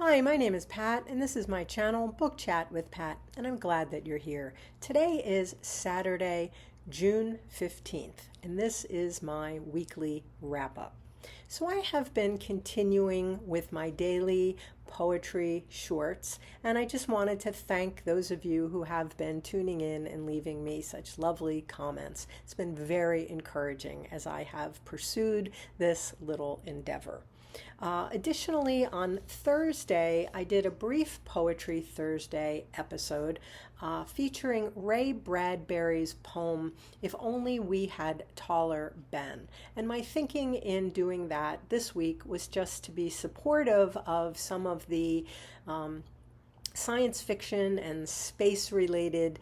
Hi, my name is Pat, and this is my channel, Book Chat with Pat, and I'm glad that you're here. Today is Saturday, June 15th, and this is my weekly wrap-up. So I have been continuing with my daily poetry shorts, and I just wanted to thank those of you who have been tuning in and leaving me such lovely comments. It's been very encouraging as I have pursued this little endeavor. Additionally, on Thursday, I did a brief Poetry Thursday episode featuring Ray Bradbury's poem, If Only We Had Taller Ben. And my thinking in doing that this week was just to be supportive of some of the science fiction and space-related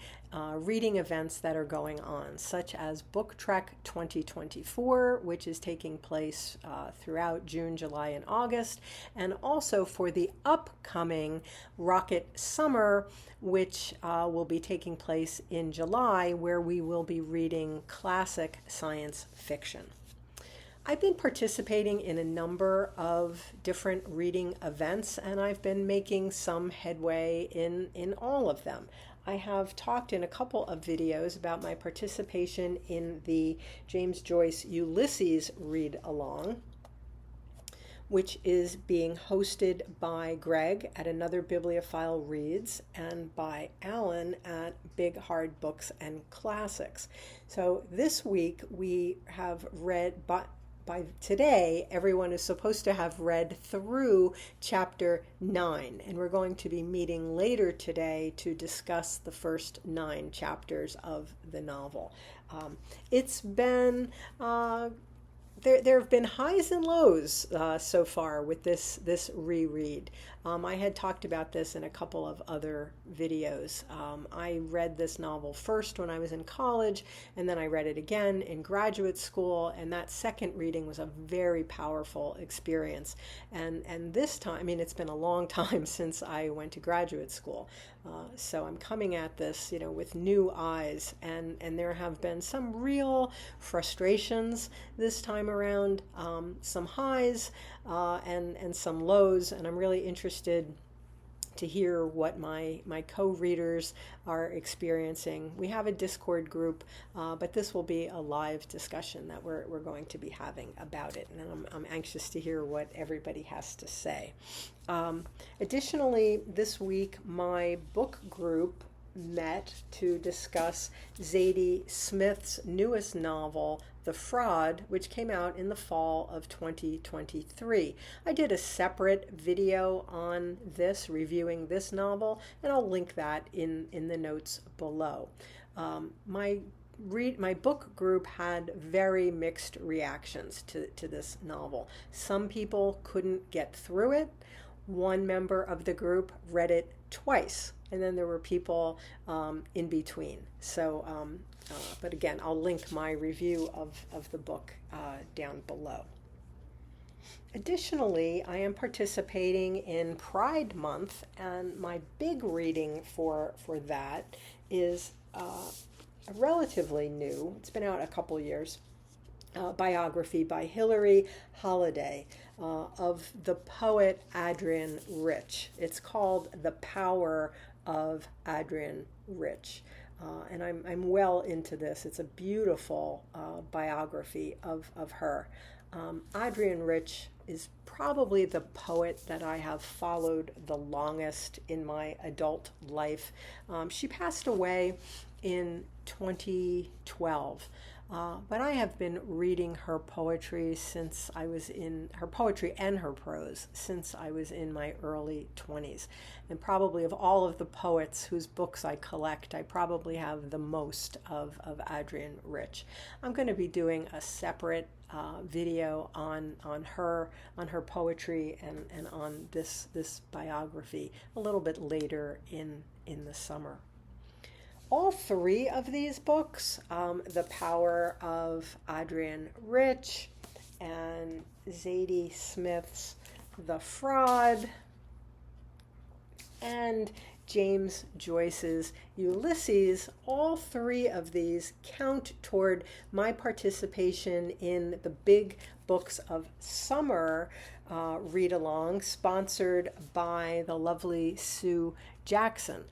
reading events that are going on, such as Book Trek 2024, which is taking place throughout June, July, and August, and also for the upcoming Rocket Summer, which will be taking place in July, where we will be reading classic science fiction. I've been participating in a number of different reading events, and I've been making some headway in all of them. I have talked in a couple of videos about my participation in the James Joyce Ulysses Read Along, which is being hosted by Greg at Another Bibliophile Reads and by Alan at Big Hard Books and Classics. So this week we have read, by today, everyone is supposed to have read through chapter 9, and we're going to be meeting later today to discuss the first 9 chapters of the novel. It's been there have been highs and lows so far with this reread. I had talked about this in a couple of other videos. I read this novel first when I was in college, and then I read it again in graduate school, and that second reading was a very powerful experience. And this time, I mean, it's been a long time since I went to graduate school. So I'm coming at this, with new eyes, and there have been some real frustrations this time around, some highs and some lows, and I'm really interested to hear what my co-readers are experiencing. We have a Discord group, but this will be a live discussion that we're going to be having about it, and I'm anxious to hear what everybody has to say. Additionally, this week my book group met to discuss Zadie Smith's newest novel, The Fraud, which came out in the fall of 2023. I did a separate video on this, reviewing this novel, and I'll link that in the notes below. My book group had very mixed reactions to this novel. Some people couldn't get through it. One member of the group read it twice, and then there were people in between. So, but again, I'll link my review of the book down below. Additionally, I am participating in Pride Month, and my big reading for that is relatively new. It's been out a couple years. Biography by Hilary, Holladay, of the poet Adrienne Rich. It's called The Power of Adrienne Rich. And I'm well into this. It's a beautiful biography of her. Adrienne Rich is probably the poet that I have followed the longest in my adult life. She passed away in 2012. But I have been reading her poetry since I was in her poetry and her prose since I was in my early 20s. And probably of all of the poets whose books I collect, I probably have the most of Adrienne Rich. I'm going to be doing a separate video on her poetry and on this biography a little bit later in the summer. All 3 of these books, The Power of Adrienne Rich and Zadie Smith's The Fraud and James Joyce's Ulysses, all 3 of these count toward my participation in the big Books of Summer read along, sponsored by the lovely Sue Jackson.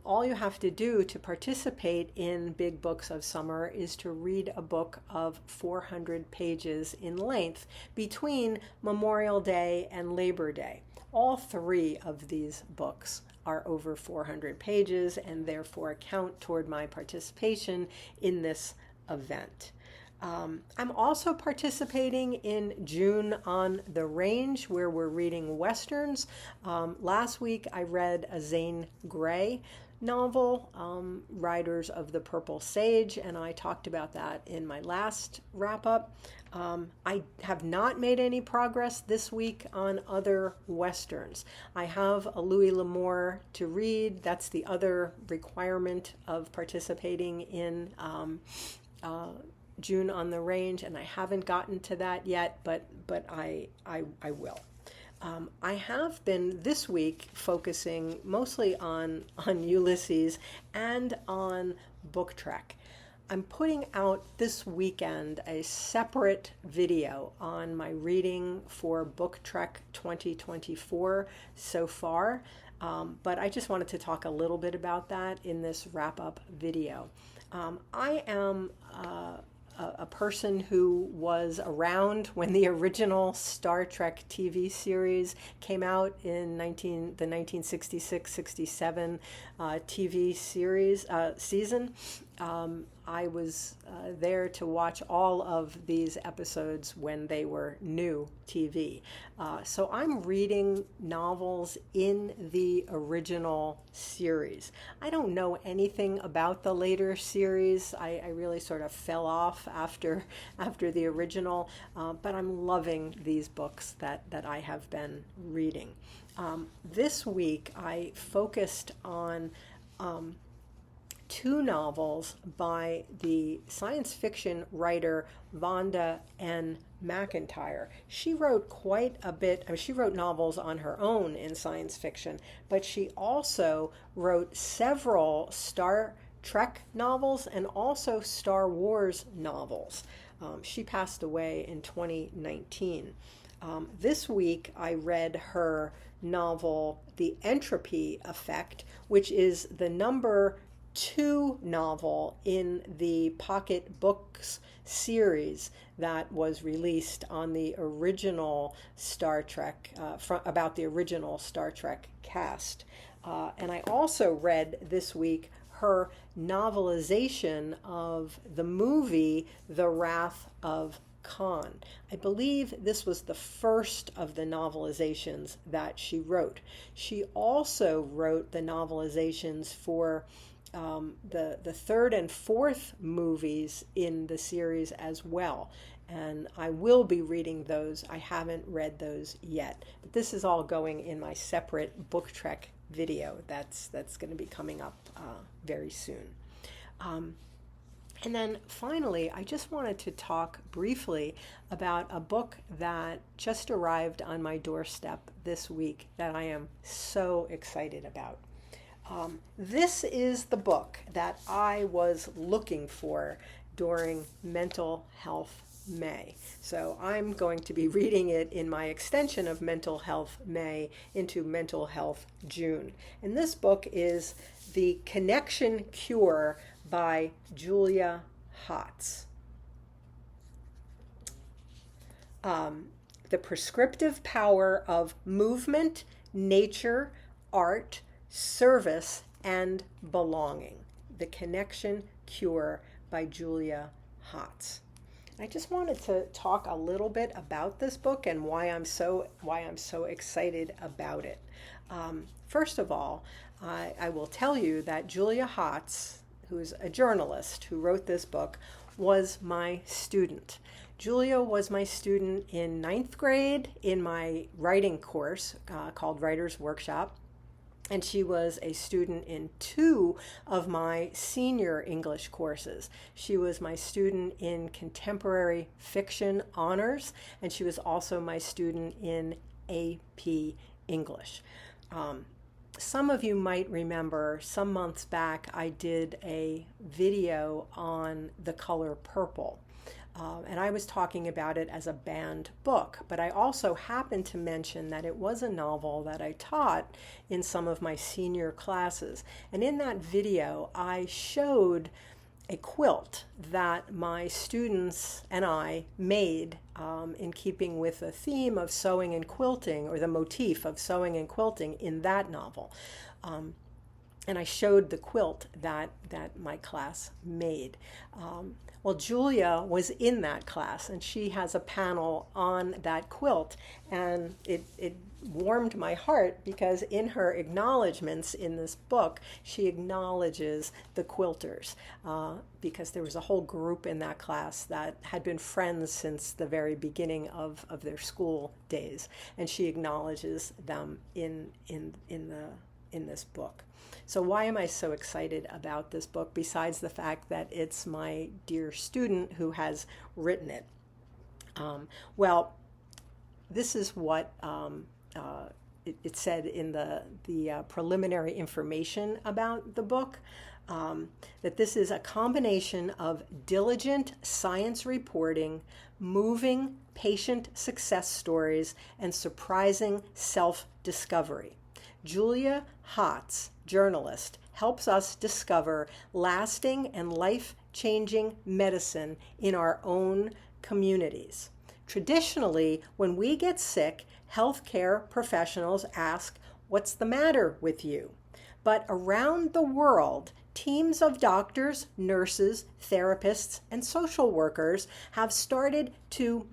All you have to do to participate in Big Books of Summer is to read a book of 400 pages in length between Memorial Day and Labor Day. All three of these books are over 400 pages and therefore count toward my participation in this event. I'm also participating in June on the Range, where we're reading Westerns. Last week I read a Zane Grey novel, Riders of the Purple Sage, and I talked about that in my last wrap-up. I have not made any progress this week on other Westerns. I have a Louis L'Amour to read. That's the other requirement of participating in June on the Range, and I haven't gotten to that yet, but I will. I have been this week focusing mostly on Ulysses and on Book Trek. I'm putting out this weekend a separate video on my reading for Book Trek 2024 so far, but I just wanted to talk a little bit about that in this wrap-up video. I am a person who was around when the original Star Trek TV series came out in the 1966-67 TV series season. I was there to watch all of these episodes when they were new TV. So I'm reading novels in the original series. I don't know anything about the later series. I really sort of fell off after the original, but I'm loving these books that I have been reading. This week I focused on two novels by the science fiction writer Vonda and McIntyre. She wrote quite a bit. I mean, she wrote novels on her own in science fiction, but she also wrote several Star Trek novels and also Star Wars novels. She passed away in 2019. This week I read her novel, The Entropy Effect, which is the number 2 novel in the Pocket Books series that was released on the original Star Trek, about the original Star Trek cast. And I also read this week her novelization of the movie The Wrath of Khan. I believe this was the first of the novelizations that she wrote. She also wrote the novelizations for the third and fourth movies in the series as well. And I will be reading those. I haven't read those yet. But this is all going in my separate Book Trek video that's going to be coming up very soon. And then finally, I just wanted to talk briefly about a book that just arrived on my doorstep this week that I am so excited about. This is the book that I was looking for during Mental Health May. So I'm going to be reading it in my extension of Mental Health May into Mental Health June. And this book is The Connection Cure by Julia Hotz. The prescriptive power of movement, nature, art, service, and belonging. The Connection Cure by Julia Hotz. I just wanted to talk a little bit about this book and why I'm so excited about it. First of all, I will tell you that Julia Hotz, who's a journalist who wrote this book, was my student. Julia was my student in 9th grade in my writing course called Writer's Workshop. And she was a student in 2 of my senior English courses. She was my student in contemporary fiction honors, and she was also my student in AP English. Some of you might remember some months back I did a video on the color purple. And I was talking about it as a banned book, but I also happened to mention that it was a novel that I taught in some of my senior classes. And in that video, I showed a quilt that my students and I made in keeping with the theme of sewing and quilting, or the motif of sewing and quilting in that novel. And I showed the quilt that my class made. Well, Julia was in that class, and she has a panel on that quilt, and it warmed my heart because in her acknowledgments in this book, she acknowledges the quilters, because there was a whole group in that class that had been friends since the very beginning of their school days, and she acknowledges them in this book. So why am I so excited about this book, besides the fact that it's my dear student who has written it? Well, this is what it said in the preliminary information about the book, that this is a combination of diligent science reporting, moving patient success stories, and surprising self-discovery. Julia Hotz, journalist, helps us discover lasting and life-changing medicine in our own communities. Traditionally, when we get sick, healthcare professionals ask, "What's the matter with you?" But around the world, teams of doctors, nurses, therapists, and social workers have started to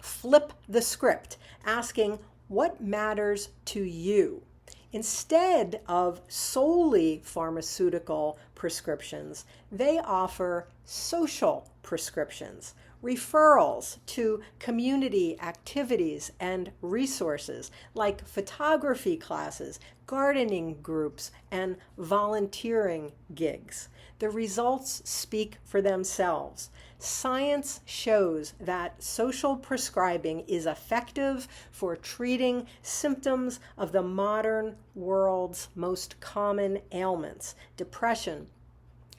flip the script, asking, "What matters to you?" Instead of solely pharmaceutical prescriptions, they offer social prescriptions, referrals to community activities and resources like photography classes, gardening groups, and volunteering gigs. The results speak for themselves. Science shows that social prescribing is effective for treating symptoms of the modern world's most common ailments: depression,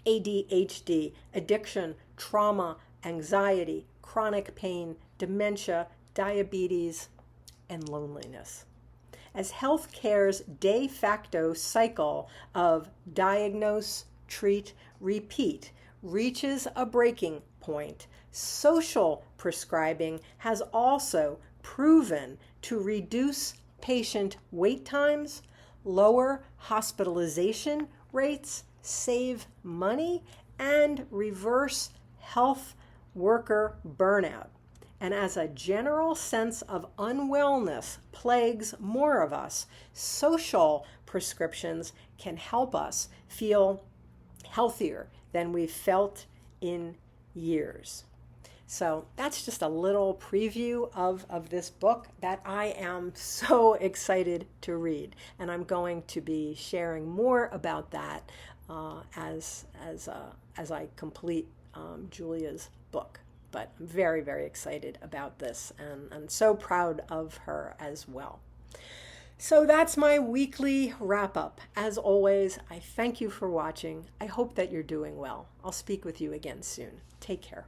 ADHD, addiction, trauma, anxiety, chronic pain, dementia, diabetes, and loneliness. As healthcare's de facto cycle of diagnose, treat, repeat reaches a breaking point, social prescribing has also proven to reduce patient wait times, lower hospitalization rates, save money, and reverse health worker burnout. And as a general sense of unwellness plagues more of us, social prescriptions can help us feel healthier than we've felt in years. So that's just a little preview of this book that I am so excited to read. And I'm going to be sharing more about that as I complete Julia's book. But I'm very, very excited about this, and I'm so proud of her as well. So that's my weekly wrap-up. As always, I thank you for watching. I hope that you're doing well. I'll speak with you again soon. Take care.